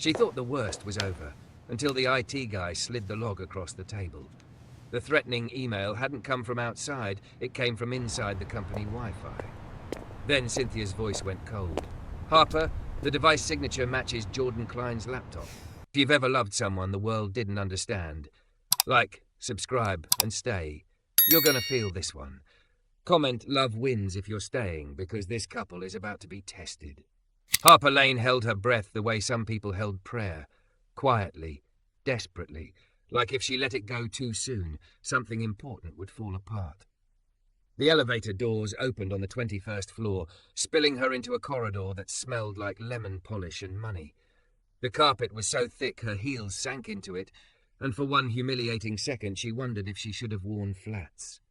She thought the worst was over, until the IT guy slid the log across the table. The threatening email hadn't come from outside, it came from inside the company Wi-Fi. Then Cynthia's voice went cold. "Harper, the device signature matches Jordan Klein's laptop. If you've ever loved someone the world didn't understand, like, subscribe, and stay, you're gonna feel this one. Comment love wins if you're staying, because this couple is about to be tested." Harper Lane held her breath the way some people held prayer, quietly, desperately, like if she let it go too soon, something important would fall apart. The elevator doors opened on the 21st floor, spilling her into a corridor that smelled like lemon polish and money. The carpet was so thick her heels sank into it, and for one humiliating second she wondered if she should have worn flats.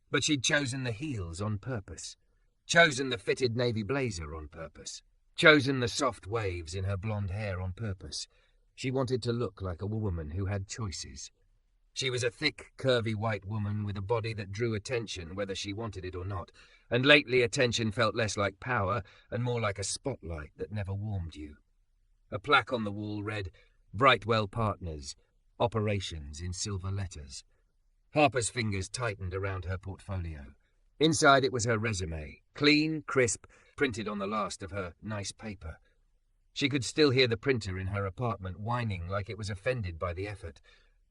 But she'd chosen the heels on purpose, chosen the fitted navy blazer on purpose, chosen the soft waves in her blonde hair on purpose. She wanted to look like a woman who had choices. She was a thick, curvy white woman with a body that drew attention whether she wanted it or not, and lately attention felt less like power and more like a spotlight that never warmed you. A plaque on the wall read, "Brightwell Partners, Operations," in silver letters. Harper's fingers tightened around her portfolio. Inside it was her resume, clean, crisp, printed on the last of her nice paper. She could still hear the printer in her apartment whining like it was offended by the effort.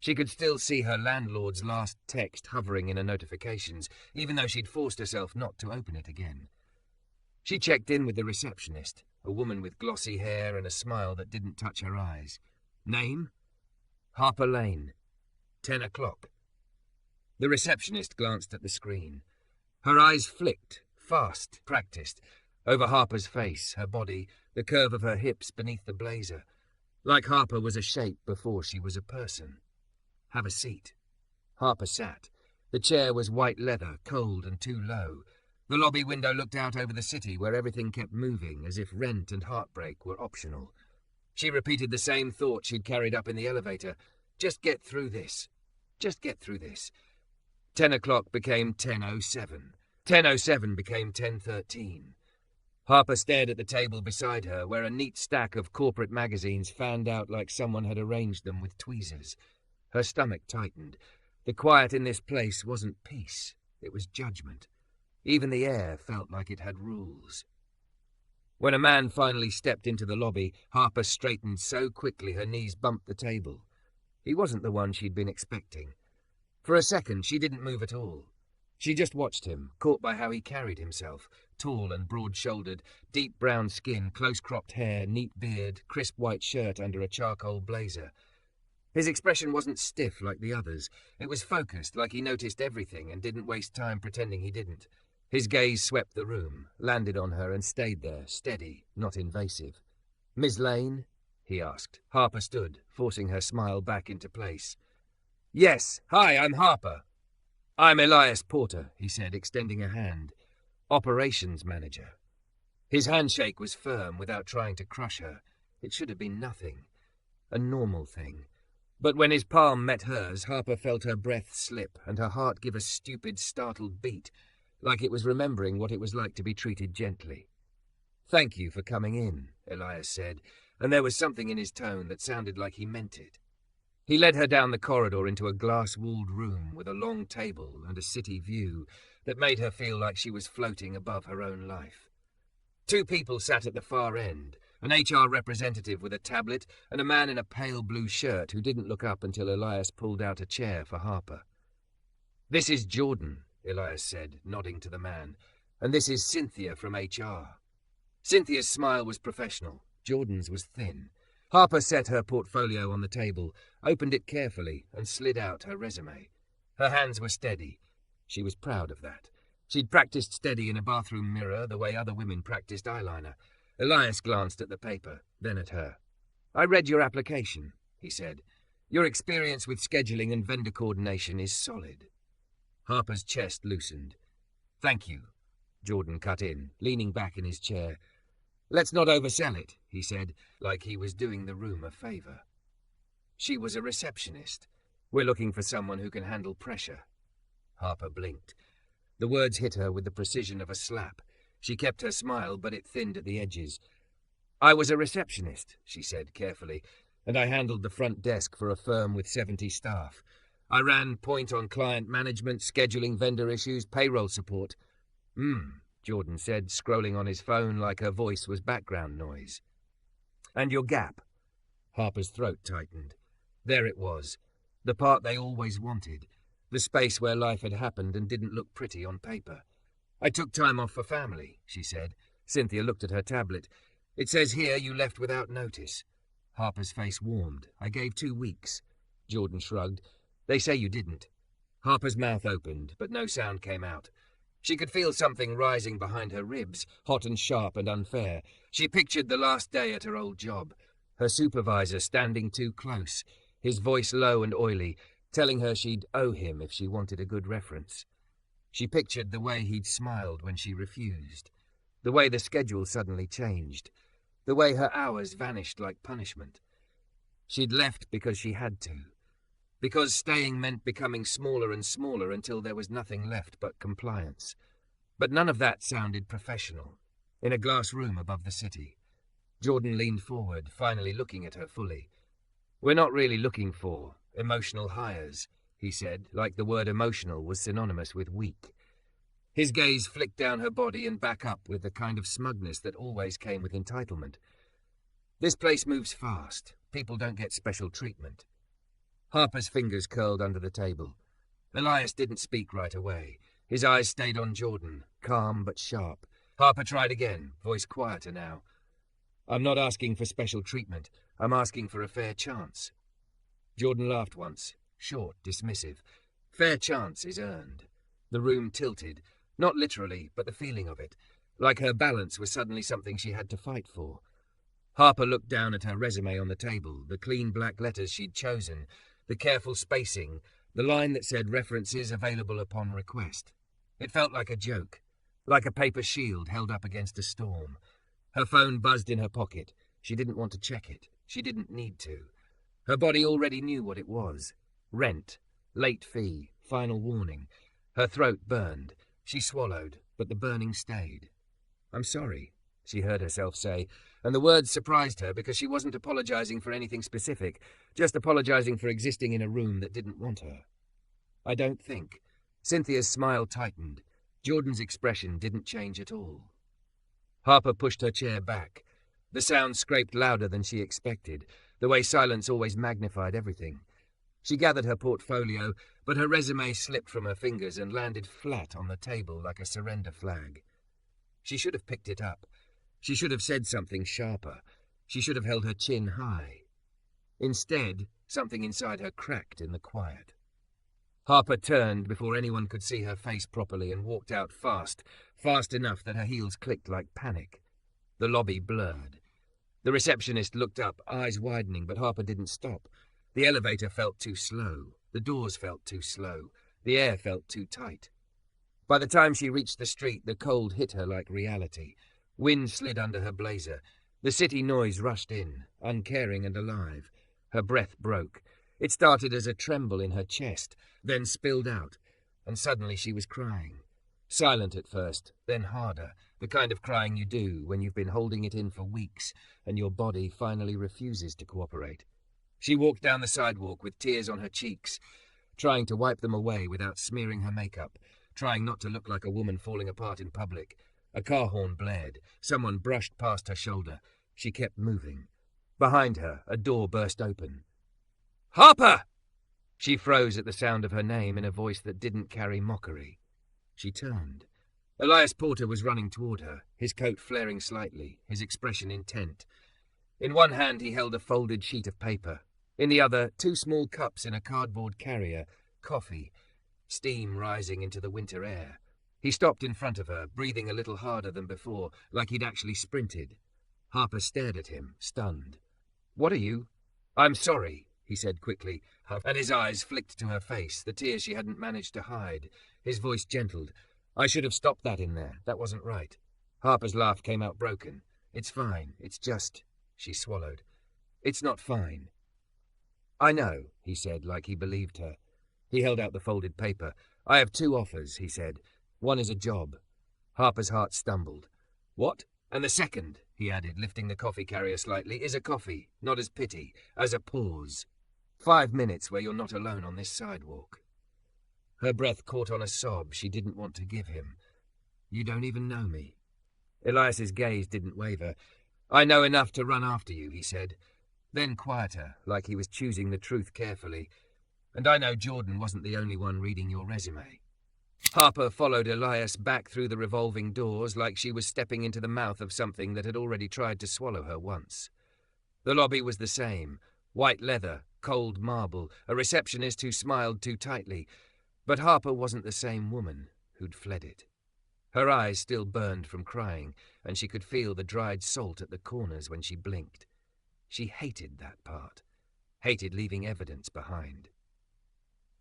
She could still see her landlord's last text hovering in her notifications, even though she'd forced herself not to open it again. She checked in with the receptionist, a woman with glossy hair and a smile that didn't touch her eyes. Name? Harper Lane. 10 o'clock. The receptionist glanced at the screen. Her eyes flicked, fast, practiced, over Harper's face, her body, the curve of her hips beneath the blazer. Like Harper was a shape before she was a person. "Have a seat." Harper sat. The chair was white leather, cold and too low. The lobby window looked out over the city where everything kept moving, as if rent and heartbreak were optional. She repeated the same thought she'd carried up in the elevator. Just get through this. Just get through this. 10 o'clock became 10:07. 10:07 became 10:13. Harper stared at the table beside her, where a neat stack of corporate magazines fanned out like someone had arranged them with tweezers. Her stomach tightened. The quiet in this place wasn't peace, it was judgment. Even the air felt like it had rules. When a man finally stepped into the lobby, Harper straightened so quickly her knees bumped the table. He wasn't the one she'd been expecting. For a second, she didn't move at all. She just watched him, caught by how he carried himself, tall and broad-shouldered, deep brown skin, close-cropped hair, neat beard, crisp white shirt under a charcoal blazer. His expression wasn't stiff like the others. It was focused, like he noticed everything and didn't waste time pretending he didn't. His gaze swept the room, landed on her and stayed there, steady, not invasive. "Miss Lane?" he asked. Harper stood, forcing her smile back into place. "Yes, hi, I'm Harper." "I'm Elias Porter," he said, extending a hand. "Operations manager." His handshake was firm without trying to crush her. It should have been nothing. A normal thing. But when his palm met hers, Harper felt her breath slip and her heart give a stupid, startled beat, like it was remembering what it was like to be treated gently. "Thank you for coming in," Elias said, and there was something in his tone that sounded like he meant it. He led her down the corridor into a glass-walled room with a long table and a city view that made her feel like she was floating above her own life. Two people sat at the far end, an HR representative with a tablet and a man in a pale blue shirt who didn't look up until Elias pulled out a chair for Harper. "This is Jordan," Elias said, nodding to the man, "and this is Cynthia from HR." Cynthia's smile was professional. Jordan's was thin. Harper set her portfolio on the table, opened it carefully, and slid out her resume. Her hands were steady. She was proud of that. She'd practiced steady in a bathroom mirror the way other women practiced eyeliner. Elias glanced at the paper, then at her. "I read your application," he said. "Your experience with scheduling and vendor coordination is solid." Harper's chest loosened. "Thank you," Jordan cut in, leaning back in his chair. "Let's not oversell it," he said, like he was doing the room a favor. She was a receptionist. "We're looking for someone who can handle pressure." Harper blinked. The words hit her with the precision of a slap. She kept her smile, but it thinned at the edges. I was a receptionist, she said carefully, and I handled the front desk for a firm with 70 staff. I ran point on client management, scheduling vendor issues, payroll support. Jordan said, scrolling on his phone like her voice was background noise. And your gap? Harper's throat tightened. There it was, the part they always wanted, the space where life had happened and didn't look pretty on paper. I took time off for family, she said. Cynthia looked at her tablet. It says here you left without notice. Harper's face warmed. I gave 2 weeks. Jordan shrugged. They say you didn't. Harper's mouth opened, but no sound came out. She could feel something rising behind her ribs, hot and sharp and unfair. She pictured the last day at her old job. Her supervisor standing too close, his voice low and oily, telling her she'd owe him if she wanted a good reference. She pictured the way he'd smiled when she refused, the way the schedule suddenly changed, the way her hours vanished like punishment. She'd left because she had to, because staying meant becoming smaller and smaller until there was nothing left but compliance. But none of that sounded professional. In a glass room above the city, Jordan leaned forward, finally looking at her fully. We're not really looking for emotional hires, he said, like the word emotional was synonymous with weak. His gaze flicked down her body and back up with the kind of smugness that always came with entitlement. This place moves fast. People don't get special treatment. Harper's fingers curled under the table. Elias didn't speak right away. His eyes stayed on Jordan, calm but sharp. Harper tried again, voice quieter now. I'm not asking for special treatment. I'm asking for a fair chance. Jordan laughed once, short, dismissive. Fair chance is earned. The room tilted, not literally, but the feeling of it, like her balance was suddenly something she had to fight for. Harper looked down at her resume on the table, the clean black letters she'd chosen, the careful spacing, the line that said references available upon request. It felt like a joke, like a paper shield held up against a storm. Her phone buzzed in her pocket. She didn't want to check it. She didn't need to. Her body already knew what it was. Rent, late fee, final warning. Her throat burned. She swallowed, but the burning stayed. I'm sorry, she heard herself say, and the words surprised her because she wasn't apologizing for anything specific, just apologizing for existing in a room that didn't want her. I don't think. Cynthia's smile tightened. Jordan's expression didn't change at all. Harper pushed her chair back. The sound scraped louder than she expected, the way silence always magnified everything. She gathered her portfolio, but her resume slipped from her fingers and landed flat on the table like a surrender flag. She should have picked it up. She should have said something sharper. She should have held her chin high. Instead, something inside her cracked in the quiet. Harper turned before anyone could see her face properly and walked out fast, fast enough that her heels clicked like panic. The lobby blurred. The receptionist looked up, eyes widening, but Harper didn't stop. The elevator felt too slow. The doors felt too slow. The air felt too tight. By the time she reached the street, the cold hit her like reality. Wind slid under her blazer. The city noise rushed in, uncaring and alive. Her breath broke. It started as a tremble in her chest, then spilled out, and suddenly she was crying. Silent at first, then harder, the kind of crying you do when you've been holding it in for weeks and your body finally refuses to cooperate. She walked down the sidewalk with tears on her cheeks, trying to wipe them away without smearing her makeup, trying not to look like a woman falling apart in public. A car horn blared. Someone brushed past her shoulder. She kept moving. Behind her, a door burst open. "Harper!" She froze at the sound of her name in a voice that didn't carry mockery. She turned. Elias Porter was running toward her, his coat flaring slightly, his expression intent. In one hand he held a folded sheet of paper. In the other, 2 small cups in a cardboard carrier, coffee, steam rising into the winter air. He stopped in front of her, breathing a little harder than before, like he'd actually sprinted. Harper stared at him, stunned. "What are you?" "I'm sorry," he said quickly, and his eyes flicked to her face, the tears she hadn't managed to hide. His voice gentled. "I should have stopped that in there. That wasn't right." Harper's laugh came out broken. "It's fine. It's just..." She swallowed. "It's not fine." "I know," he said, like he believed her. He held out the folded paper. "I have 2 offers," he said. "One is a job." Harper's heart stumbled. "What?" "And the second," he added, lifting the coffee carrier slightly, is a coffee, not as pity, as a pause. 5 minutes where you're not alone on this sidewalk. Her breath caught on a sob she didn't want to give him. You don't even know me. Elias's gaze didn't waver. I know enough to run after you, he said. Then quieter, like he was choosing the truth carefully. And I know Jordan wasn't the only one reading your resume. Harper followed Elias back through the revolving doors like she was stepping into the mouth of something that had already tried to swallow her once. The lobby was the same. White leather, cold marble, a receptionist who smiled too tightly. But Harper wasn't the same woman who'd fled it. Her eyes still burned from crying, and she could feel the dried salt at the corners when she blinked. She hated that part. Hated leaving evidence behind.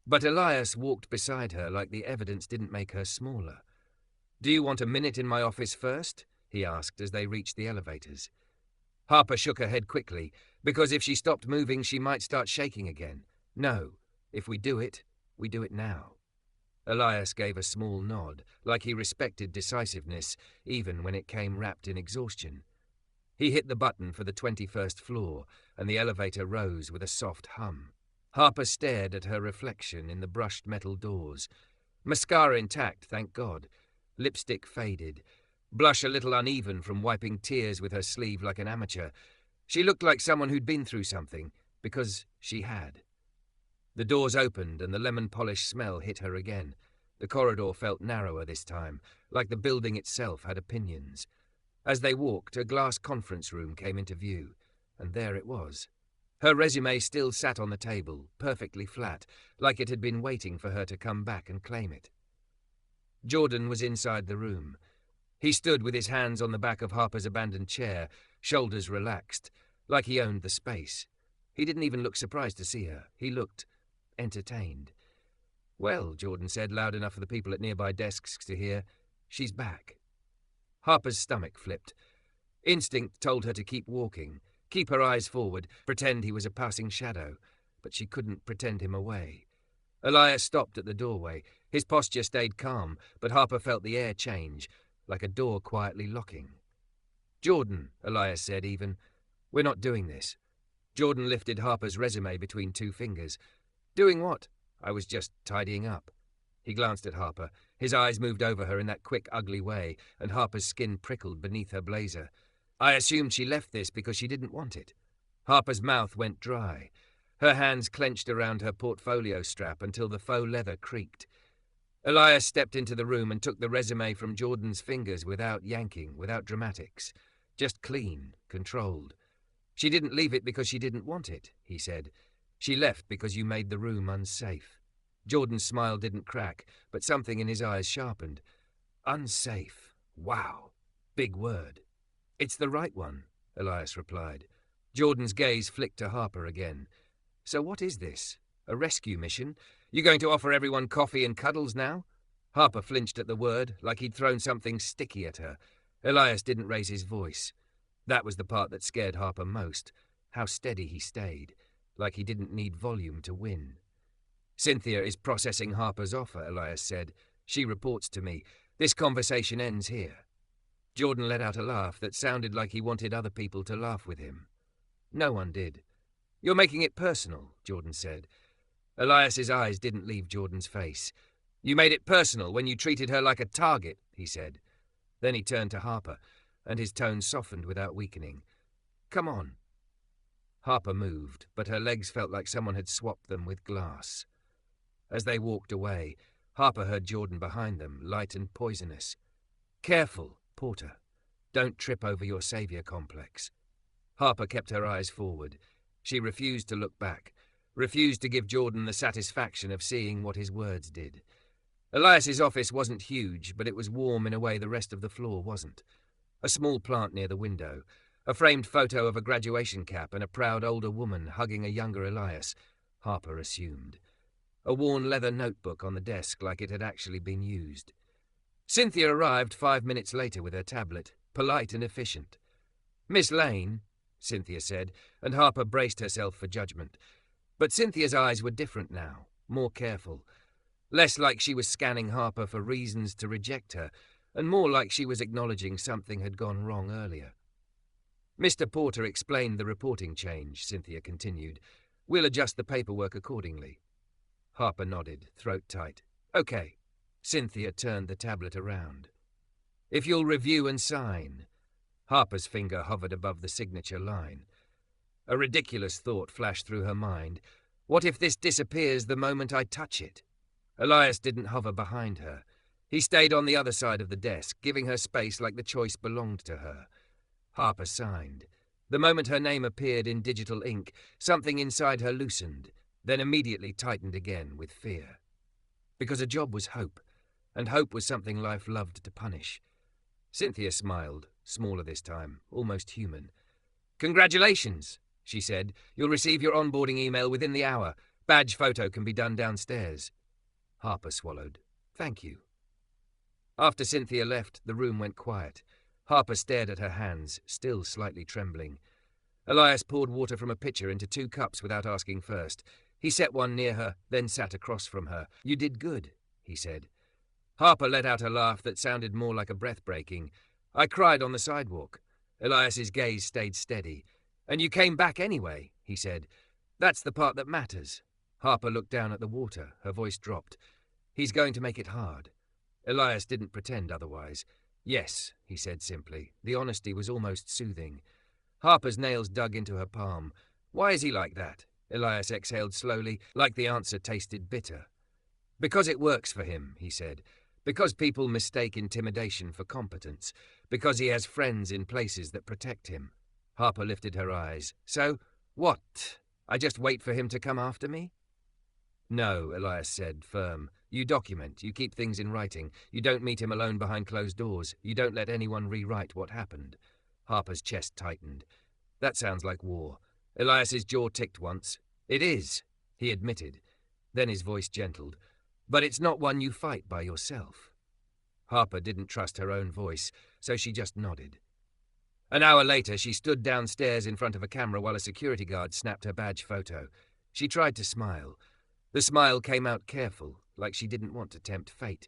But Elias walked beside her like the evidence didn't make her smaller. Do you want a minute in my office first? He asked as they reached the elevators. Harper shook her head quickly, because if she stopped moving she might start shaking again. No, if we do it now. Elias gave a small nod, like he respected decisiveness, even when it came wrapped in exhaustion. He hit the button for the 21st floor, and the elevator rose with a soft hum. Harper stared at her reflection in the brushed metal doors. Mascara intact, thank God. Lipstick faded. Blush a little uneven from wiping tears with her sleeve like an amateur. She looked like someone who'd been through something, because she had. The doors opened and the lemon polish smell hit her again. The corridor felt narrower this time, like the building itself had opinions. As they walked, a glass conference room came into view, and there it was. Her resume still sat on the table, perfectly flat, like it had been waiting for her to come back and claim it. Jordan was inside the room. He stood with his hands on the back of Harper's abandoned chair, shoulders relaxed, like he owned the space. He didn't even look surprised to see her. He looked entertained. Well, Jordan said, loud enough for the people at nearby desks to hear, she's back. Harper's stomach flipped. Instinct told her to keep walking, keep her eyes forward, pretend he was a passing shadow, but she couldn't pretend him away. Elias stopped at the doorway. His posture stayed calm, but Harper felt the air change, like a door quietly locking. Jordan, Elias said even, we're not doing this. Jordan lifted Harper's resume between two fingers. Doing what? I was just tidying up. He glanced at Harper. His eyes moved over her in that quick, ugly way, and Harper's skin prickled beneath her blazer. I assumed she left this because she didn't want it. Harper's mouth went dry. Her hands clenched around her portfolio strap until the faux leather creaked. Elias stepped into the room and took the resume from Jordan's fingers without yanking, without dramatics. Just clean, controlled. She didn't leave it because she didn't want it, he said. She left because you made the room unsafe. Jordan's smile didn't crack, but something in his eyes sharpened. Unsafe. Wow. Big word. It's the right one, Elias replied. Jordan's gaze flicked to Harper again. So what is this? A rescue mission? You going to offer everyone coffee and cuddles now? Harper flinched at the word, like he'd thrown something sticky at her. Elias didn't raise his voice. That was the part that scared Harper most. How steady he stayed, like he didn't need volume to win. Cynthia is processing Harper's offer, Elias said. She reports to me. This conversation ends here. Jordan let out a laugh that sounded like he wanted other people to laugh with him. No one did. You're making it personal, Jordan said. Elias's eyes didn't leave Jordan's face. You made it personal when you treated her like a target, he said. Then he turned to Harper, and his tone softened without weakening. Come on. Harper moved, but her legs felt like someone had swapped them with glass. As they walked away, Harper heard Jordan behind them, light and poisonous. Careful, Porter. Don't trip over your savior complex. Harper kept her eyes forward. She refused to look back, refused to give Jordan the satisfaction of seeing what his words did. Elias's office wasn't huge, but it was warm in a way the rest of the floor wasn't. A small plant near the window, a framed photo of a graduation cap and a proud older woman hugging a younger Elias, Harper assumed. A worn leather notebook on the desk like it had actually been used. Cynthia arrived 5 minutes later with her tablet, polite and efficient. Miss Lane, Cynthia said, and Harper braced herself for judgment. But Cynthia's eyes were different now, more careful. Less like she was scanning Harper for reasons to reject her, and more like she was acknowledging something had gone wrong earlier. Mr. Porter explained the reporting change, Cynthia continued. We'll adjust the paperwork accordingly. Harper nodded, throat tight. Okay. Cynthia turned the tablet around. If you'll review and sign. Harper's finger hovered above the signature line. A ridiculous thought flashed through her mind. What if this disappears the moment I touch it? Elias didn't hover behind her. He stayed on the other side of the desk, giving her space like the choice belonged to her. Harper signed. The moment her name appeared in digital ink, something inside her loosened, then immediately tightened again with fear. Because a job was hope, and hope was something life loved to punish. Cynthia smiled, smaller this time, almost human. Congratulations, she said. You'll receive your onboarding email within the hour. Badge photo can be done downstairs. Harper swallowed. Thank you. After Cynthia left, the room went quiet. Harper stared at her hands, still slightly trembling. Elias poured water from a pitcher into 2 cups without asking first. He set one near her, then sat across from her. You did good, he said. Harper let out a laugh that sounded more like a breath-breaking. I cried on the sidewalk. Elias's gaze stayed steady. And you came back anyway, he said. That's the part that matters. Harper looked down at the water. Her voice dropped. He's going to make it hard. Elias didn't pretend otherwise. Yes, he said simply. The honesty was almost soothing. Harper's nails dug into her palm. Why is he like that? Elias exhaled slowly, like the answer tasted bitter. Because it works for him, he said. Because people mistake intimidation for competence. Because he has friends in places that protect him. Harper lifted her eyes. So, what? I just wait for him to come after me? No, Elias said, firm. You document, you keep things in writing. You don't meet him alone behind closed doors. You don't let anyone rewrite what happened. Harper's chest tightened. That sounds like war. Elias's jaw ticked once. It is, he admitted. Then his voice gentled. But it's not one you fight by yourself. Harper didn't trust her own voice, so she just nodded. An hour later, she stood downstairs in front of a camera while a security guard snapped her badge photo. She tried to smile. The smile came out careful, like she didn't want to tempt fate.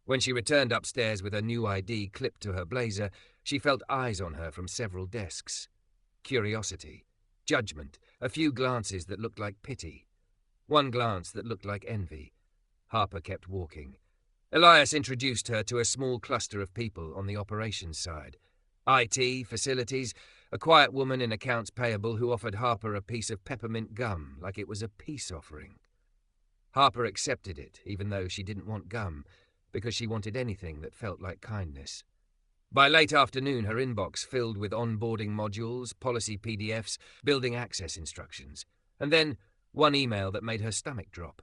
When she returned upstairs with her new ID clipped to her blazer, she felt eyes on her from several desks. Curiosity, judgment, a few glances that looked like pity. One glance that looked like envy. Harper kept walking. Elias introduced her to a small cluster of people on the operations side. IT, facilities, a quiet woman in accounts payable who offered Harper a piece of peppermint gum like it was a peace offering. Harper accepted it, even though she didn't want gum, because she wanted anything that felt like kindness. By late afternoon, her inbox filled with onboarding modules, policy PDFs, building access instructions, and then one email that made her stomach drop.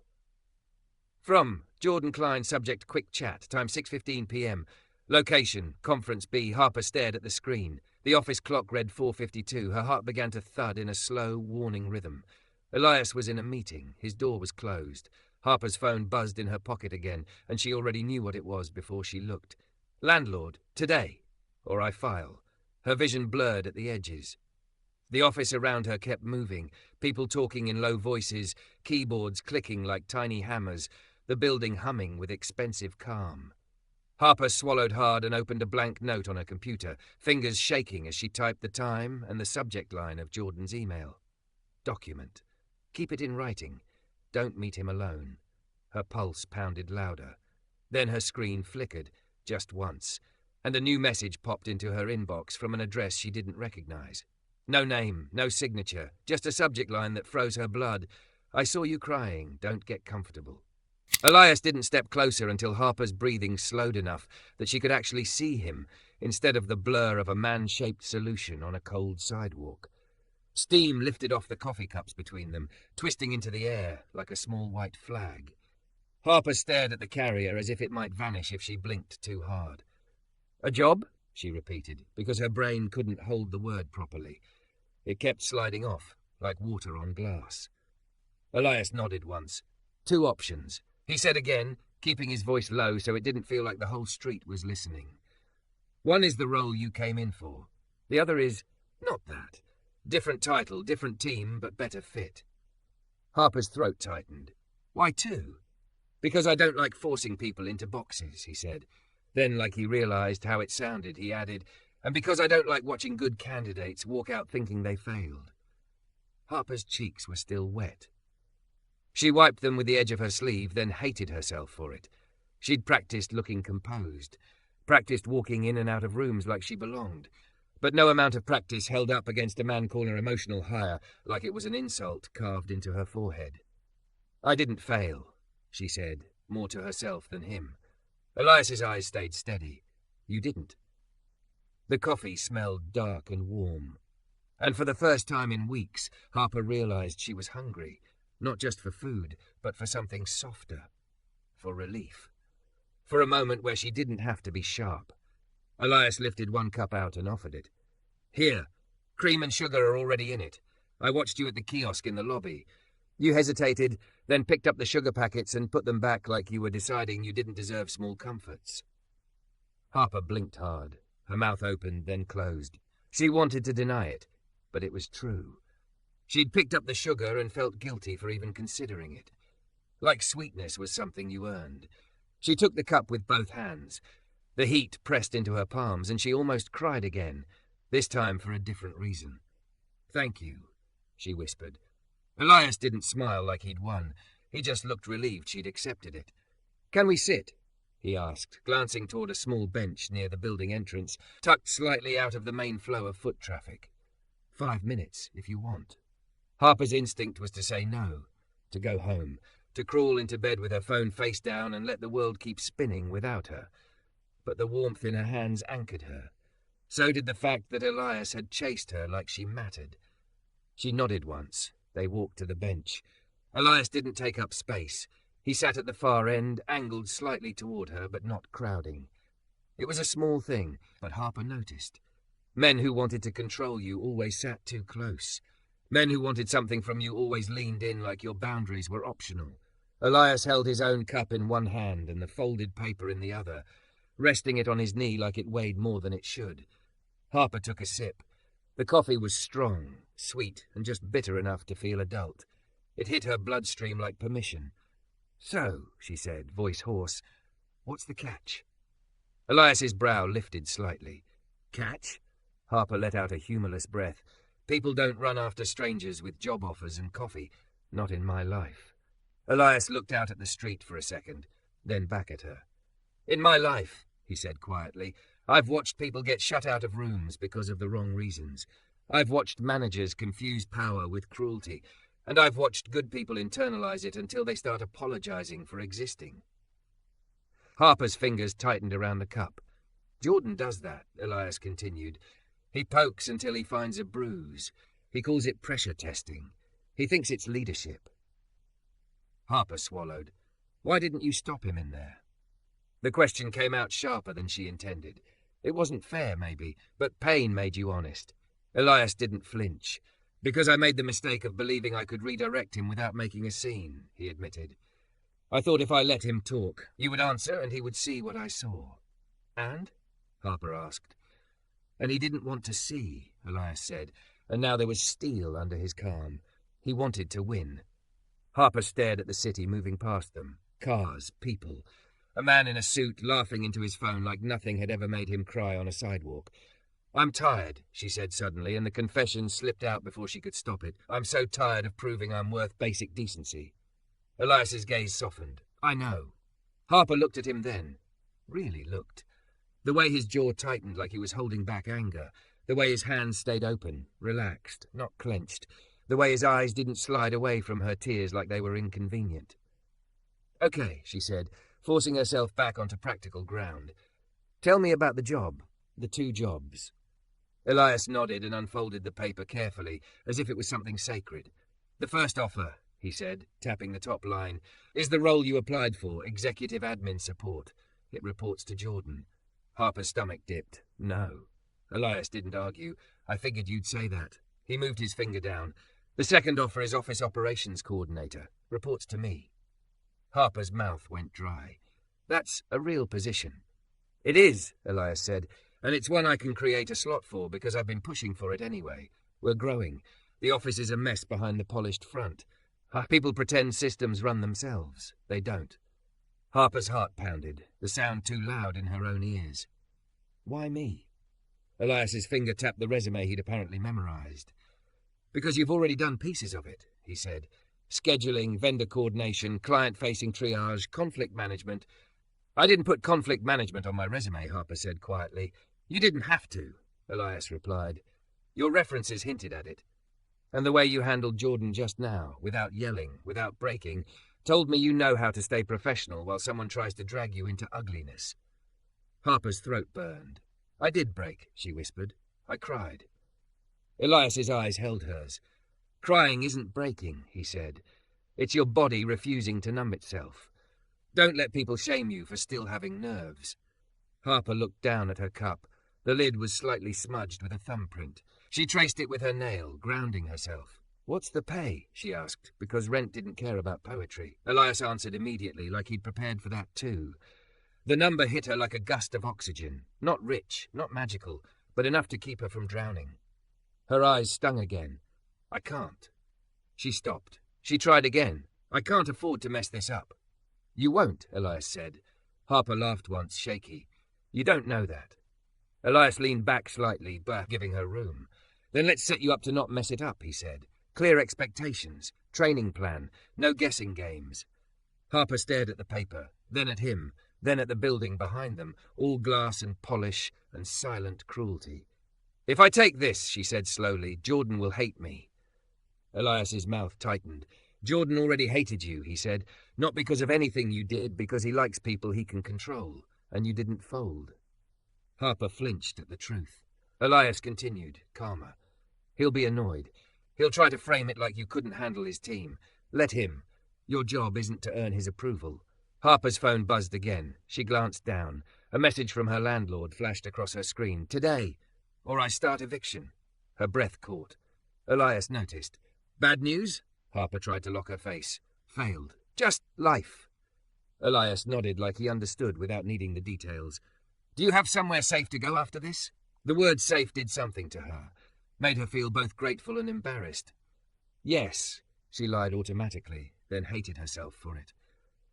From Jordan Klein, subject quick chat, time 6:15 p.m. Location, Conference B. Harper stared at the screen. The office clock read 4:52. Her heart began to thud in a slow, warning rhythm. Elias was in a meeting. His door was closed. Harper's phone buzzed in her pocket again, and she already knew what it was before she looked. Landlord, today. Or I file. Her vision blurred at the edges. The office around her kept moving, people talking in low voices, keyboards clicking like tiny hammers, the building humming with expensive calm. Harper swallowed hard and opened a blank note on her computer, fingers shaking as she typed the time and the subject line of Jordan's email. Document. Keep it in writing. Don't meet him alone. Her pulse pounded louder. Then her screen flickered, just once, and a new message popped into her inbox from an address she didn't recognize. No name, no signature, just a subject line that froze her blood. I saw you crying. Don't get comfortable. Elias didn't step closer until Harper's breathing slowed enough that she could actually see him, instead of the blur of a man-shaped solution on a cold sidewalk. Steam lifted off the coffee cups between them, twisting into the air like a small white flag. Harper stared at the carrier as if it might vanish if she blinked too hard. A job? She repeated, because her brain couldn't hold the word properly. It kept sliding off, like water on glass. Elias nodded once. 2 options. He said again, keeping his voice low so it didn't feel like the whole street was listening. One is the role you came in for. The other is not that. Different title, different team, but better fit. Harper's throat tightened. Why 2? Because I don't like forcing people into boxes, he said. Then, like he realized how it sounded, he added, And because I don't like watching good candidates walk out thinking they failed. Harper's cheeks were still wet. She wiped them with the edge of her sleeve, then hated herself for it. She'd practiced looking composed, practiced walking in and out of rooms like she belonged. But no amount of practice held up against a man calling her emotional hire like it was an insult carved into her forehead. I didn't fail, she said, more to herself than him. Elias's eyes stayed steady. You didn't. The coffee smelled dark and warm. And for the first time in weeks, Harper realized she was hungry, not just for food, but for something softer, for relief. For a moment where she didn't have to be sharp. Elias lifted one cup out and offered it. Here, cream and sugar are already in it. I watched you at the kiosk in the lobby. You hesitated, then picked up the sugar packets and put them back like you were deciding you didn't deserve small comforts. Harper blinked hard. Her mouth opened, then closed. She wanted to deny it, but it was true. She'd picked up the sugar and felt guilty for even considering it. Like sweetness was something you earned. She took the cup with both hands. The heat pressed into her palms, and she almost cried again, this time for a different reason. Thank you, she whispered. Elias didn't smile like he'd won. He just looked relieved she'd accepted it. Can we sit? He asked, glancing toward a small bench near the building entrance, tucked slightly out of the main flow of foot traffic. 5 minutes, if you want. Harper's instinct was to say no, to go home, to crawl into bed with her phone face down and let the world keep spinning without her. But the warmth in her hands anchored her. So did the fact that Elias had chased her like she mattered. She nodded once. They walked to the bench. Elias didn't take up space. He sat at the far end, angled slightly toward her, but not crowding. It was a small thing, but Harper noticed. Men who wanted to control you always sat too close. Men who wanted something from you always leaned in like your boundaries were optional. Elias held his own cup in one hand and the folded paper in the other, resting it on his knee like it weighed more than it should. Harper took a sip. The coffee was strong, sweet, and just bitter enough to feel adult. It hit her bloodstream like permission. So, she said, voice hoarse, what's the catch? Elias's brow lifted slightly. Catch? Harper let out a humorless breath. People don't run after strangers with job offers and coffee. Not in my life. Elias looked out at the street for a second, then back at her. In my life, he said quietly, I've watched people get shut out of rooms because of the wrong reasons. I've watched managers confuse power with cruelty, and I've watched good people internalize it until they start apologizing for existing. Harper's fingers tightened around the cup. Jordan does that, Elias continued. He pokes until he finds a bruise. He calls it pressure testing. He thinks it's leadership. Harper swallowed. Why didn't you stop him in there? The question came out sharper than she intended. It wasn't fair, maybe, but pain made you honest. Elias didn't flinch. Because I made the mistake of believing I could redirect him without making a scene, he admitted. I thought if I let him talk, you would answer and he would see what I saw. And? Harper asked. And he didn't want to see, Elias said, and now there was steel under his calm. He wanted to win. Harper stared at the city moving past them. Cars, people. A man in a suit laughing into his phone like nothing had ever made him cry on a sidewalk. I'm tired, she said suddenly, and the confession slipped out before she could stop it. I'm so tired of proving I'm worth basic decency. Elias's gaze softened. I know. Harper looked at him then. Really looked. The way his jaw tightened like he was holding back anger. The way his hands stayed open, relaxed, not clenched. The way his eyes didn't slide away from her tears like they were inconvenient. Okay, she said, forcing herself back onto practical ground. Tell me about the job. The 2 jobs. Elias nodded and unfolded the paper carefully, as if it was something sacred. The first offer, he said, tapping the top line, is the role you applied for, executive admin support. It reports to Jordan. Harper's stomach dipped. No. Elias didn't argue. I figured you'd say that. He moved his finger down. The second offer is office operations coordinator. Reports to me. Harper's mouth went dry. That's a real position. It is, Elias said. And it's one I can create a slot for because I've been pushing for it anyway. We're growing. The office is a mess behind the polished front. People pretend systems run themselves. They don't. Harper's heart pounded, the sound too loud in her own ears. Why me? Elias's finger tapped the resume he'd apparently memorized. "Because you've already done pieces of it," he said. "Scheduling, vendor coordination, client-facing triage, conflict management." "I didn't put conflict management on my resume," Harper said quietly. "You didn't have to," Elias replied. "Your references hinted at it. And the way you handled Jordan just now, without yelling, without breaking, told me you know how to stay professional while someone tries to drag you into ugliness." Harper's throat burned. "I did break," she whispered. "I cried." Elias's eyes held hers. "Crying isn't breaking," he said. "It's your body refusing to numb itself. Don't let people shame you for still having nerves." Harper looked down at her cup. The lid was slightly smudged with a thumbprint. She traced it with her nail, grounding herself. "What's the pay?" she asked, because rent didn't care about poetry. Elias answered immediately, like he'd prepared for that too. The number hit her like a gust of oxygen. Not rich, not magical, but enough to keep her from drowning. Her eyes stung again. "I can't." She stopped. She tried again. "I can't afford to mess this up." "You won't," Elias said. Harper laughed once, shaky. "You don't know that." Elias leaned back slightly, but giving her room. "Then let's set you up to not mess it up," he said. "Clear expectations, training plan, no guessing games." Harper stared at the paper, then at him, then at the building behind them, all glass and polish and silent cruelty. "If I take this," she said slowly, "Jordan will hate me." Elias's mouth tightened. "Jordan already hated you," he said. "Not because of anything you did, because he likes people he can control, and you didn't fold." Harper flinched at the truth. Elias continued, calmer. "He'll be annoyed. He'll try to frame it like you couldn't handle his team. Let him. Your job isn't to earn his approval." Harper's phone buzzed again. She glanced down. A message from her landlord flashed across her screen. "Today, or I start eviction." Her breath caught. Elias noticed. "Bad news?" Harper tried to lock her face. "Failed. Just life." Elias nodded like he understood without needing the details. "Do you have somewhere safe to go after this?" The word safe did something to her, made her feel both grateful and embarrassed. "Yes," she lied automatically, then hated herself for it.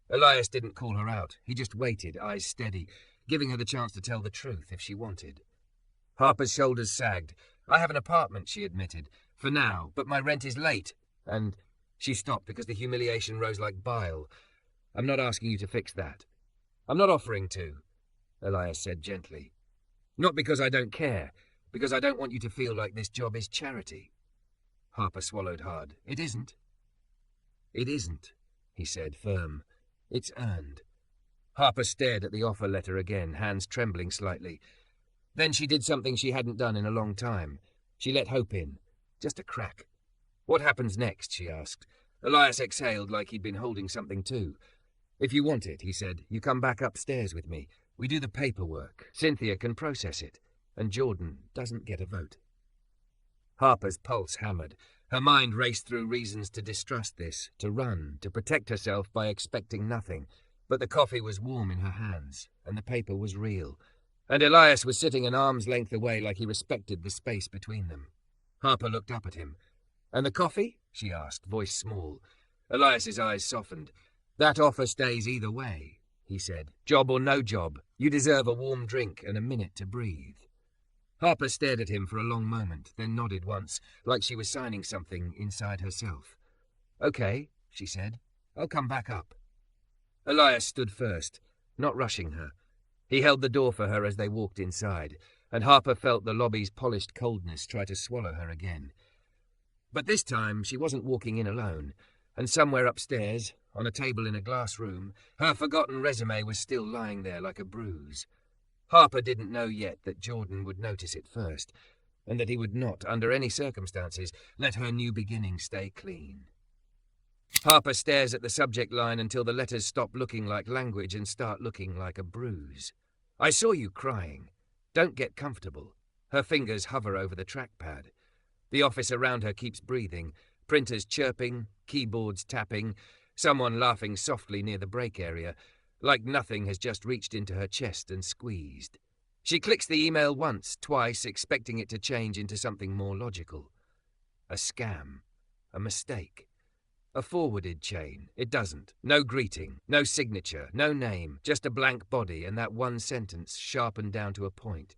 Elias didn't call her out. He just waited, eyes steady, giving her the chance to tell the truth if she wanted. Harper's shoulders sagged. "I have an apartment," she admitted, "for now, but my rent is late, and—" She stopped because the humiliation rose like bile. "I'm not asking you to fix that." "I'm not offering to," Elias said gently. "Not because I don't care, because I don't want you to feel like this job is charity." Harper swallowed hard. "It isn't." "It isn't," he said, firm. "It's earned." Harper stared at the offer letter again, hands trembling slightly. Then she did something she hadn't done in a long time. She let hope in. Just a crack. "What happens next?" she asked. Elias exhaled like he'd been holding something too. "If you want it," he said, "you come back upstairs with me. We do the paperwork. Cynthia can process it. And Jordan doesn't get a vote." Harper's pulse hammered. Her mind raced through reasons to distrust this, to run, to protect herself by expecting nothing. But the coffee was warm in her hands, and the paper was real. And Elias was sitting an arm's length away like he respected the space between them. Harper looked up at him. "And the coffee?" she asked, voice small. Elias's eyes softened. "That offer stays either way," he said. "Job or no job, you deserve a warm drink and a minute to breathe." Harper stared at him for a long moment, then nodded once, like she was signing something inside herself. "Okay," she said. "I'll come back up." Elias stood first, not rushing her. He held the door for her as they walked inside, and Harper felt the lobby's polished coldness try to swallow her again. But this time she wasn't walking in alone, and somewhere upstairs, on a table in a glass room, her forgotten resume was still lying there like a bruise. Harper didn't know yet that Jordan would notice it first, and that he would not, under any circumstances, let her new beginning stay clean. Harper stares at the subject line until the letters stop looking like language and start looking like a bruise. "I saw you crying. Don't get comfortable." Her fingers hover over the trackpad. The office around her keeps breathing, printers chirping, keyboards tapping, someone laughing softly near the break area, like nothing has just reached into her chest and squeezed. She clicks the email once, twice, expecting it to change into something more logical. A scam. A mistake. A forwarded chain. It doesn't. No greeting, no signature, no name, just a blank body and that one sentence sharpened down to a point.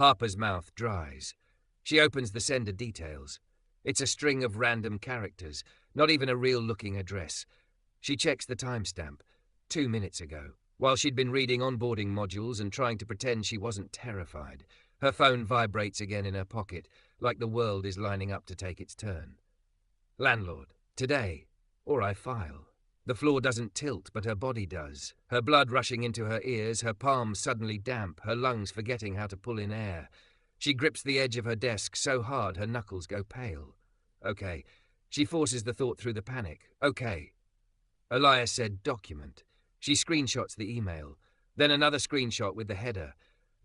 Harper's mouth dries. She opens the sender details. It's a string of random characters, not even a real-looking address. She checks the timestamp. 2 minutes ago, while she'd been reading onboarding modules and trying to pretend she wasn't terrified. Her phone vibrates again in her pocket, like the world is lining up to take its turn. Landlord, today, or I file. The floor doesn't tilt, but her body does. Her blood rushing into her ears, her palms suddenly damp, her lungs forgetting how to pull in air. She grips the edge of her desk so hard her knuckles go pale. Okay. She forces the thought through the panic. Okay. Elias said document. She screenshots the email. Then another screenshot with the header.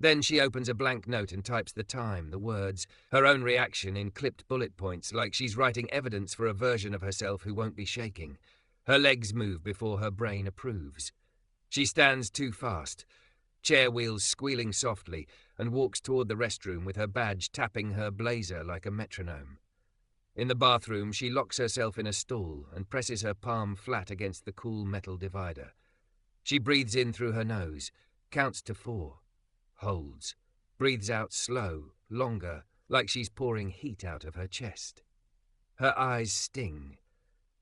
Then she opens a blank note and types the time, the words, her own reaction in clipped bullet points, like she's writing evidence for a version of herself who won't be shaking. Her legs move before her brain approves. She stands too fast, chair wheels squealing softly, and walks toward the restroom with her badge tapping her blazer like a metronome. In the bathroom, she locks herself in a stall and presses her palm flat against the cool metal divider. She breathes in through her nose, counts to 4, holds, breathes out slow, longer, like she's pouring heat out of her chest. Her eyes sting.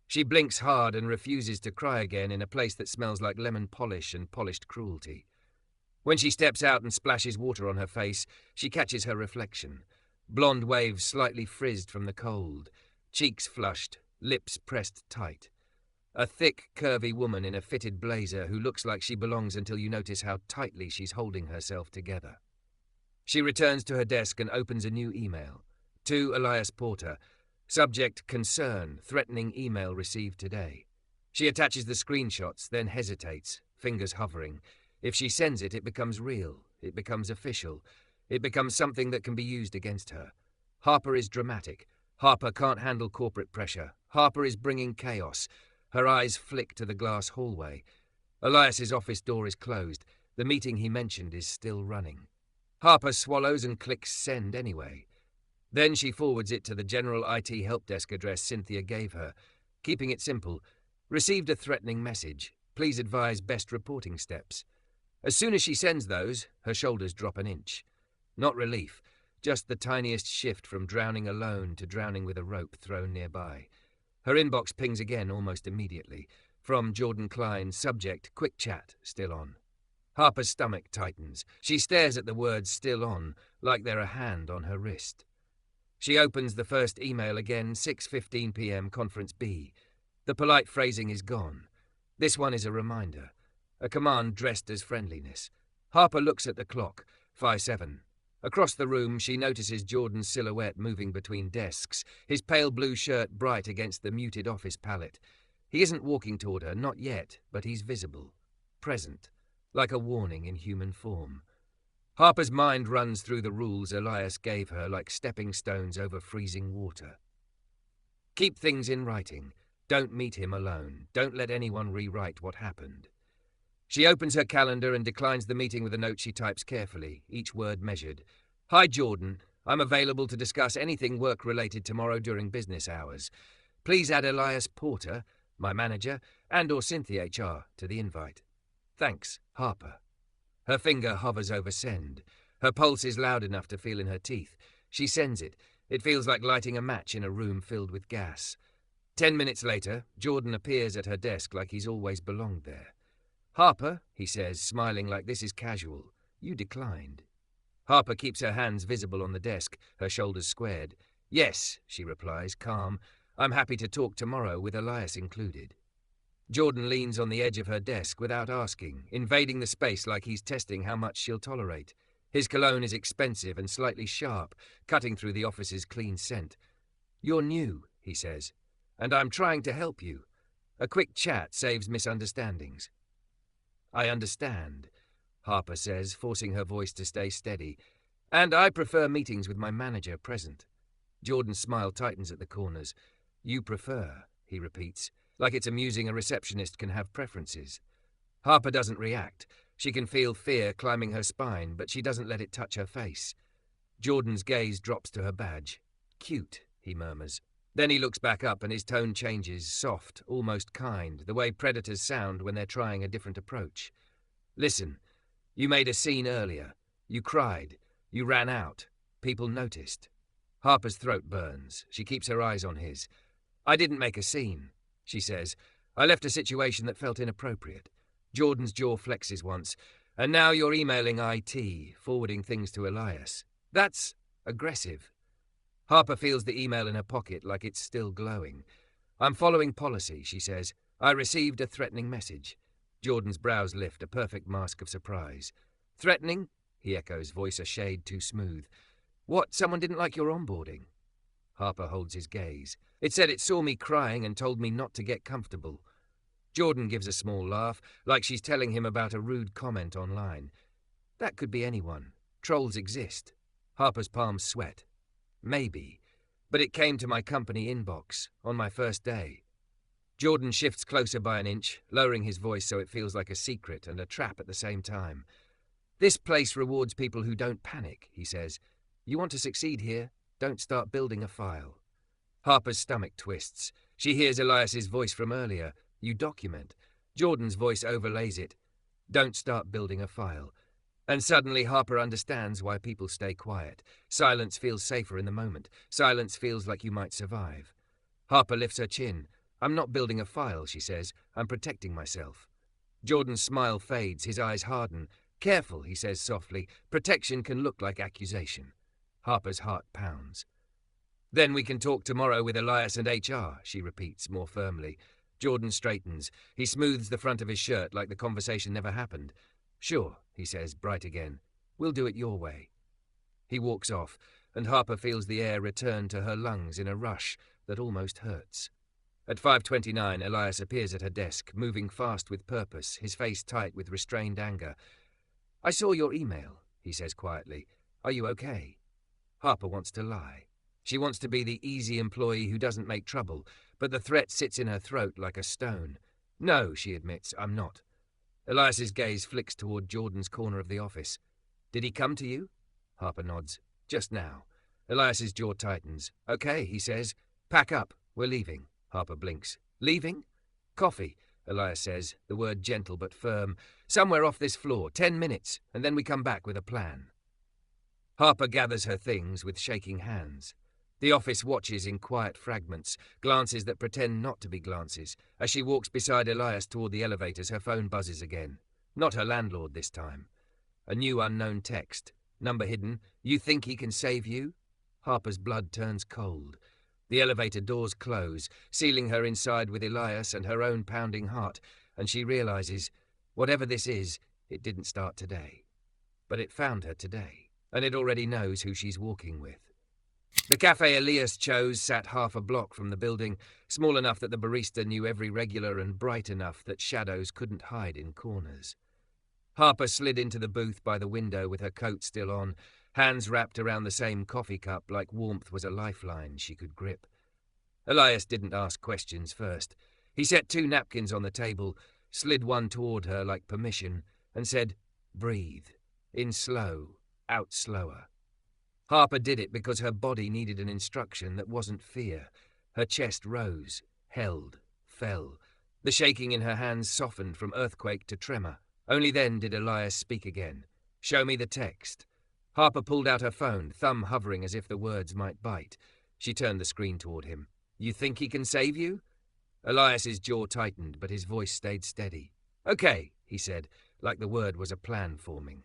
She blinks hard and refuses to cry again in a place that smells like lemon polish and polished cruelty. When she steps out and splashes water on her face, she catches her reflection. Blonde waves slightly frizzed from the cold, cheeks flushed, lips pressed tight. A thick, curvy woman in a fitted blazer who looks like she belongs until you notice how tightly she's holding herself together. She returns to her desk and opens a new email. To Elias Porter. Subject concern, threatening email received today. She attaches the screenshots, then hesitates, fingers hovering. If she sends it, it becomes real. It becomes official. It becomes something that can be used against her. Harper is dramatic. Harper can't handle corporate pressure. Harper is bringing chaos. Her eyes flick to the glass hallway. Elias's office door is closed. The meeting he mentioned is still running. Harper swallows and clicks send anyway. Then she forwards it to the general IT help desk address Cynthia gave her, keeping it simple. Received a threatening message. Please advise best reporting steps. As soon as she sends those, her shoulders drop an inch. Not relief, just the tiniest shift from drowning alone to drowning with a rope thrown nearby. Her inbox pings again almost immediately. From Jordan Klein, subject, quick chat, still on. Harper's stomach tightens. She stares at the words still on, like they're a hand on her wrist. She opens the first email again, 6:15 p.m. Conference B. The polite phrasing is gone. This one is a reminder. A command dressed as friendliness. Harper looks at the clock, 5:07. Across the room, she notices Jordan's silhouette moving between desks, his pale blue shirt bright against the muted office palette. He isn't walking toward her, not yet, but he's visible. Present, like a warning in human form. Harper's mind runs through the rules Elias gave her like stepping stones over freezing water. Keep things in writing. Don't meet him alone. Don't let anyone rewrite what happened. She opens her calendar and declines the meeting with a note she types carefully, each word measured. Hi, Jordan. I'm available to discuss anything work-related tomorrow during business hours. Please add Elias Porter, my manager, and/or Cynthia HR to the invite. Thanks, Harper. Her finger hovers over send. Her pulse is loud enough to feel in her teeth. She sends it. It feels like lighting a match in a room filled with gas. 10 minutes later, Jordan appears at her desk like he's always belonged there. Harper, he says, smiling like this is casual. You declined. Harper keeps her hands visible on the desk, her shoulders squared. Yes, she replies, calm. I'm happy to talk tomorrow with Elias included. Jordan leans on the edge of her desk without asking, invading the space like he's testing how much she'll tolerate. His cologne is expensive and slightly sharp, cutting through the office's clean scent. You're new, he says, and I'm trying to help you. A quick chat saves misunderstandings. I understand, Harper says, forcing her voice to stay steady. And I prefer meetings with my manager present. Jordan's smile tightens at the corners. You prefer, he repeats, like it's amusing a receptionist can have preferences. Harper doesn't react. She can feel fear climbing her spine, but she doesn't let it touch her face. Jordan's gaze drops to her badge. Cute, he murmurs. Then he looks back up and his tone changes, soft, almost kind, the way predators sound when they're trying a different approach. Listen, you made a scene earlier. You cried. You ran out. People noticed. Harper's throat burns. She keeps her eyes on his. I didn't make a scene, she says. I left a situation that felt inappropriate. Jordan's jaw flexes once. And now you're emailing IT, forwarding things to Elias. That's aggressive. Harper feels the email in her pocket like it's still glowing. I'm following policy, she says. I received a threatening message. Jordan's brows lift, a perfect mask of surprise. Threatening? He echoes, voice a shade too smooth. What, someone didn't like your onboarding? Harper holds his gaze. It said it saw me crying and told me not to get comfortable. Jordan gives a small laugh, like she's telling him about a rude comment online. That could be anyone. Trolls exist. Harper's palms sweat. Maybe. But it came to my company inbox, on my first day. Jordan shifts closer by an inch, lowering his voice so it feels like a secret and a trap at the same time. This place rewards people who don't panic, he says. You want to succeed here? Don't start building a file. Harper's stomach twists. She hears Elias's voice from earlier. You document. Jordan's voice overlays it. Don't start building a file. And suddenly Harper understands why people stay quiet. Silence feels safer in the moment. Silence feels like you might survive. Harper lifts her chin. I'm not building a file, she says. I'm protecting myself. Jordan's smile fades. His eyes harden. Careful, he says softly. Protection can look like accusation. Harper's heart pounds. Then we can talk tomorrow with Elias and HR, she repeats more firmly. Jordan straightens. He smooths the front of his shirt like the conversation never happened. Sure, he says, bright again. We'll do it your way. He walks off, and Harper feels the air return to her lungs in a rush that almost hurts. At 5:29, Elias appears at her desk, moving fast with purpose, his face tight with restrained anger. I saw your email, he says quietly. Are you okay? Harper wants to lie. She wants to be the easy employee who doesn't make trouble, but the threat sits in her throat like a stone. No, she admits, I'm not. Elias's gaze flicks toward Jordan's corner of the office. Did he come to you? Harper nods. Just now. Elias's jaw tightens. Okay, he says. Pack up. We're leaving. Harper blinks. Leaving? Coffee, Elias says, the word gentle but firm. Somewhere off this floor, 10 minutes, and then we come back with a plan. Harper gathers her things with shaking hands. The office watches in quiet fragments, glances that pretend not to be glances. As she walks beside Elias toward the elevators, her phone buzzes again. Not her landlord this time. A new unknown text. Number hidden. You think he can save you? Harper's blood turns cold. The elevator doors close, sealing her inside with Elias and her own pounding heart, and she realizes, whatever this is, it didn't start today. But it found her today, and it already knows who she's walking with. The cafe Elias chose sat half a block from the building, small enough that the barista knew every regular and bright enough that shadows couldn't hide in corners. Harper slid into the booth by the window with her coat still on, hands wrapped around the same coffee cup like warmth was a lifeline she could grip. Elias didn't ask questions first. He set 2 napkins on the table, slid one toward her like permission, and said, breathe. In slow, out slower. Harper did it because her body needed an instruction that wasn't fear. Her chest rose, held, fell. The shaking in her hands softened from earthquake to tremor. Only then did Elias speak again. Show me the text. Harper pulled out her phone, thumb hovering as if the words might bite. She turned the screen toward him. You think he can save you? Elias's jaw tightened, but his voice stayed steady. Okay, he said, like the word was a plan forming.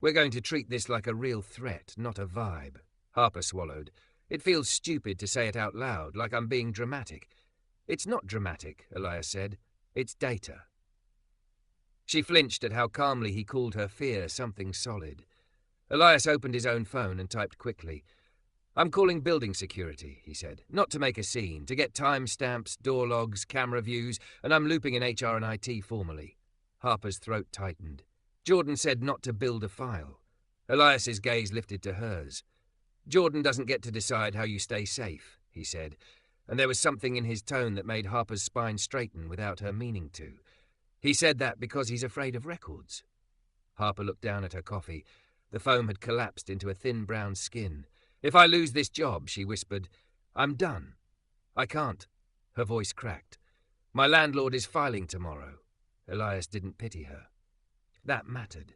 We're going to treat this like a real threat, not a vibe. Harper swallowed. It feels stupid to say it out loud, like I'm being dramatic. It's not dramatic, Elias said. It's data. She flinched at how calmly he called her fear something solid. Elias opened his own phone and typed quickly. I'm calling building security, he said. Not to make a scene, to get timestamps, door logs, camera views, and I'm looping in HR and IT formally. Harper's throat tightened. Jordan said not to build a file. Elias's gaze lifted to hers. Jordan doesn't get to decide how you stay safe, he said, and there was something in his tone that made Harper's spine straighten without her meaning to. He said that because he's afraid of records. Harper looked down at her coffee. The foam had collapsed into a thin brown skin. If I lose this job, she whispered, I'm done. I can't. Her voice cracked. My landlord is filing tomorrow. Elias didn't pity her. That mattered.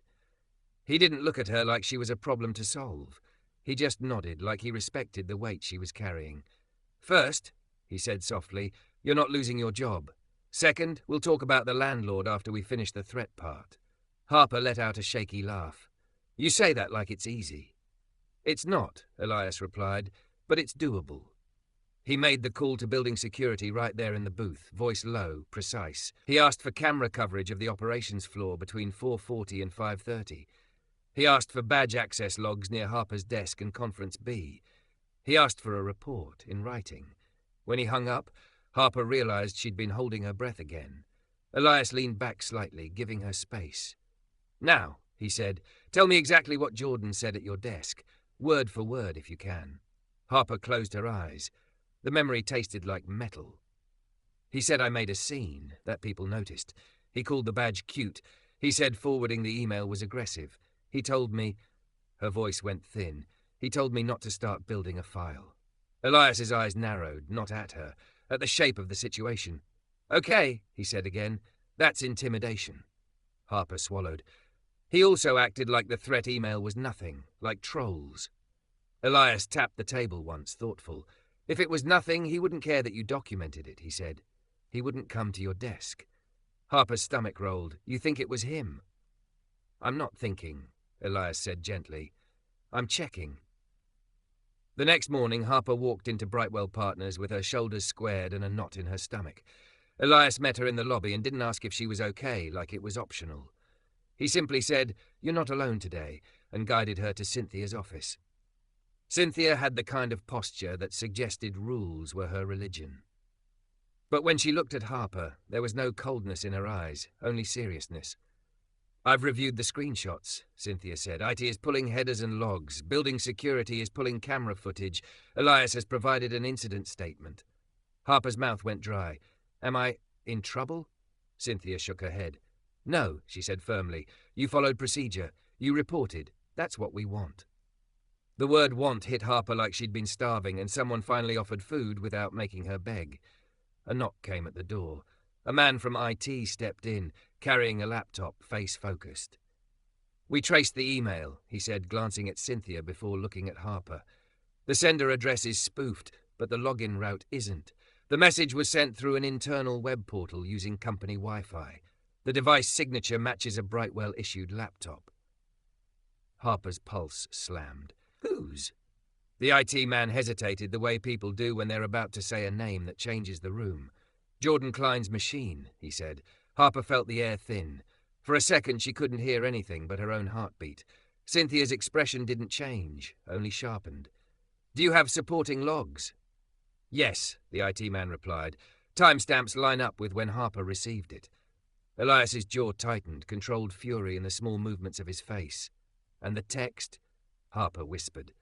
He didn't look at her like she was a problem to solve. He just nodded like he respected the weight she was carrying. "First," he said softly, "you're not losing your job. Second, we'll talk about the landlord after we finish the threat part." Harper let out a shaky laugh. "You say that like it's easy." "It's not," Elias replied, "but it's doable." He made the call to building security right there in the booth, voice low, precise. He asked for camera coverage of the operations floor between 4:40 and 5:30. He asked for badge access logs near Harper's desk and Conference B. He asked for a report in writing. When he hung up, Harper realized she'd been holding her breath again. Elias leaned back slightly, giving her space. "Now," he said, "tell me exactly what Jordan said at your desk. Word for word, if you can." Harper closed her eyes. The memory tasted like metal. "He said I made a scene, that people noticed. He called the badge cute. He said forwarding the email was aggressive. He told me—" Her voice went thin. "He told me not to start building a file." Elias's eyes narrowed, not at her, at the shape of the situation. "Okay," he said again. "That's intimidation." Harper swallowed. "He also acted like the threat email was nothing, like trolls." Elias tapped the table once, thoughtful. "If it was nothing, he wouldn't care that you documented it," he said. "He wouldn't come to your desk." Harper's stomach rolled. "You think it was him?" "I'm not thinking," Elias said gently. "I'm checking." The next morning, Harper walked into Brightwell Partners with her shoulders squared and a knot in her stomach. Elias met her in the lobby and didn't ask if she was okay, like it was optional. He simply said, "You're not alone today," and guided her to Cynthia's office. Cynthia had the kind of posture that suggested rules were her religion. But when she looked at Harper, there was no coldness in her eyes, only seriousness. "I've reviewed the screenshots," Cynthia said. "IT is pulling headers and logs. Building security is pulling camera footage. Elias has provided an incident statement." Harper's mouth went dry. "Am I in trouble?" Cynthia shook her head. "No," she said firmly. "You followed procedure. You reported. That's what we want." The word want hit Harper like she'd been starving, and someone finally offered food without making her beg. A knock came at the door. A man from IT stepped in, carrying a laptop, face-focused. "We traced the email," he said, glancing at Cynthia before looking at Harper. "The sender address is spoofed, but the login route isn't. The message was sent through an internal web portal using company Wi-Fi. The device signature matches a Brightwell-issued laptop." Harper's pulse slammed. "Whose?" The IT man hesitated the way people do when they're about to say a name that changes the room. "Jordan Klein's machine," he said. Harper felt the air thin. For a second she couldn't hear anything but her own heartbeat. Cynthia's expression didn't change, only sharpened. "Do you have supporting logs?" "Yes," the IT man replied. "Timestamps line up with when Harper received it." Elias's jaw tightened, controlled fury in the small movements of his face. "And the text?" Harper whispered.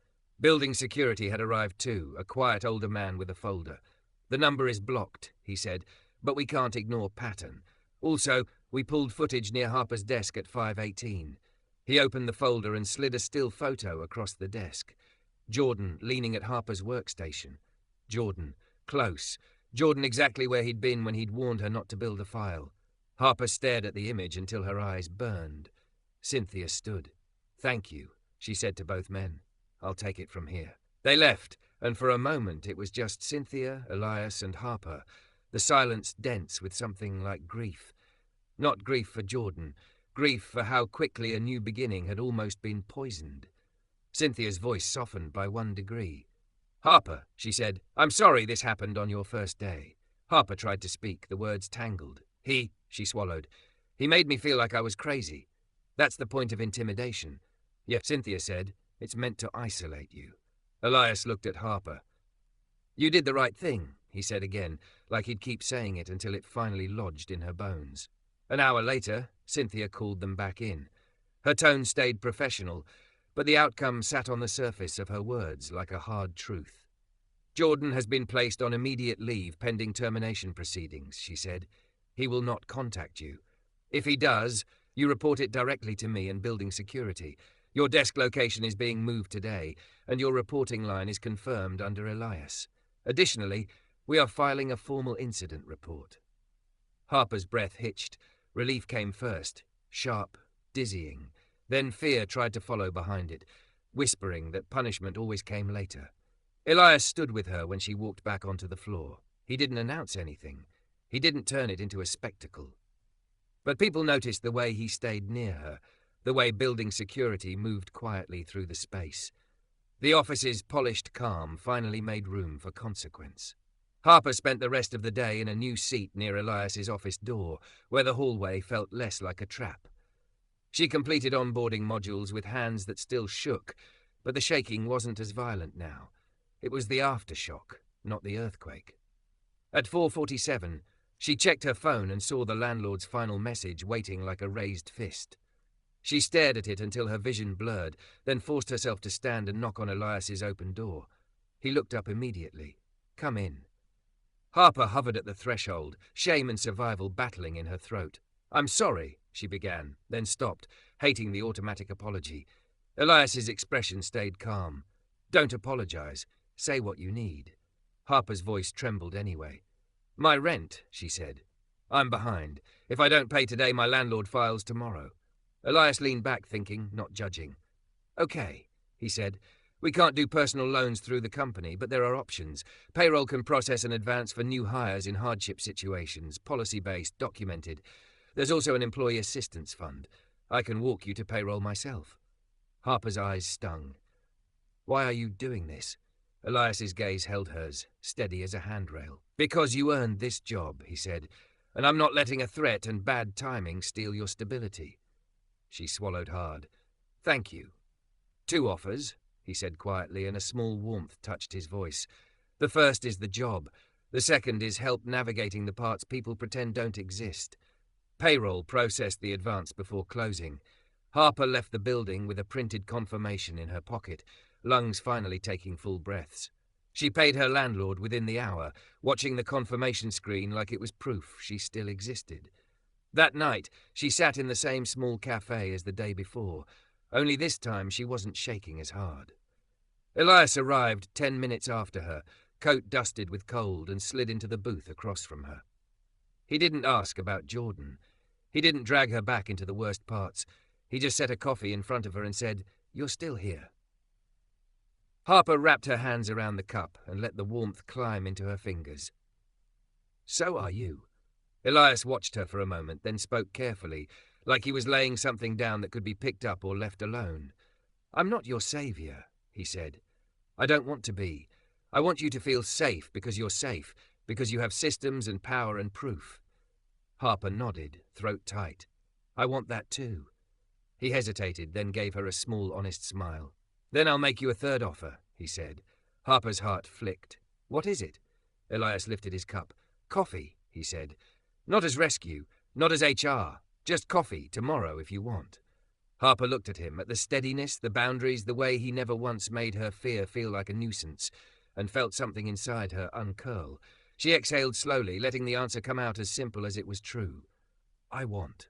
Building security had arrived too, a quiet older man with a folder. "The number is blocked," he said, "but we can't ignore pattern. Also, we pulled footage near Harper's desk at 5:18. He opened the folder and slid a still photo across the desk. Jordan leaning at Harper's workstation. Jordan, close. Jordan exactly where he'd been when he'd warned her not to build a file. Harper stared at the image until her eyes burned. Cynthia stood. "Thank you," she said to both men. "I'll take it from here." They left, and for a moment it was just Cynthia, Elias, and Harper, the silence dense with something like grief. Not grief for Jordan, grief for how quickly a new beginning had almost been poisoned. Cynthia's voice softened by 1 degree. "Harper," she said, "I'm sorry this happened on your first day." Harper tried to speak, the words tangled. She swallowed. "He made me feel like I was crazy. That's the point of intimidation." "Yeah," Cynthia said, "it's meant to isolate you." Elias looked at Harper. "You did the right thing," he said again, like he'd keep saying it until it finally lodged in her bones. An hour later, Cynthia called them back in. Her tone stayed professional, but the outcome sat on the surface of her words like a hard truth. "Jordan has been placed on immediate leave pending termination proceedings," she said. "He will not contact you. If he does, you report it directly to me and building security. Your desk location is being moved today, and your reporting line is confirmed under Elias. Additionally, we are filing a formal incident report." Harper's breath hitched. Relief came first, sharp, dizzying. Then fear tried to follow behind it, whispering that punishment always came later. Elias stood with her when she walked back onto the floor. He didn't announce anything. He didn't turn it into a spectacle. But people noticed the way he stayed near her, the way building security moved quietly through the space. The office's polished calm finally made room for consequence. Harper spent the rest of the day in a new seat near Elias's office door, where the hallway felt less like a trap. She completed onboarding modules with hands that still shook, but the shaking wasn't as violent now. It was the aftershock, not the earthquake. At 4:47, she checked her phone and saw the landlord's final message waiting like a raised fist. She stared at it until her vision blurred, then forced herself to stand and knock on Elias's open door. He looked up immediately. "Come in." Harper hovered at the threshold, shame and survival battling in her throat. "I'm sorry," she began, then stopped, hating the automatic apology. Elias's expression stayed calm. "Don't apologize. Say what you need." Harper's voice trembled anyway. "My rent," she said. "I'm behind. If I don't pay today, my landlord files tomorrow." Elias leaned back, thinking, not judging. "Okay," he said. "We can't do personal loans through the company, but there are options. Payroll can process an advance for new hires in hardship situations, policy-based, documented. There's also an employee assistance fund. I can walk you to payroll myself." Harper's eyes stung. "Why are you doing this?" Elias's gaze held hers, steady as a handrail. "Because you earned this job," he said, "and I'm not letting a threat and bad timing steal your stability." She swallowed hard. "Thank you." "Two offers," he said quietly, and a small warmth touched his voice. "The first is the job. The second is help navigating the parts people pretend don't exist." Payroll processed the advance before closing. Harper left the building with a printed confirmation in her pocket, lungs finally taking full breaths. She paid her landlord within the hour, watching the confirmation screen like it was proof she still existed. That night, she sat in the same small cafe as the day before, only this time she wasn't shaking as hard. Elias arrived 10 minutes after her, coat dusted with cold, and slid into the booth across from her. He didn't ask about Jordan. He didn't drag her back into the worst parts. He just set a coffee in front of her and said, "You're still here." Harper wrapped her hands around the cup and let the warmth climb into her fingers. "So are you." Elias watched her for a moment, then spoke carefully, like he was laying something down that could be picked up or left alone. "I'm not your savior," he said. "I don't want to be. I want you to feel safe because you're safe, because you have systems and power and proof." Harper nodded, throat tight. "I want that too." He hesitated, then gave her a small, honest smile. "Then I'll make you a third offer," he said. Harper's heart flicked. "What is it?" Elias lifted his cup. "Coffee," he said. "Not as rescue, not as HR. Just coffee, tomorrow if you want." Harper looked at him, at the steadiness, the boundaries, the way he never once made her fear feel like a nuisance, and felt something inside her uncurl. She exhaled slowly, letting the answer come out as simple as it was true. "I want."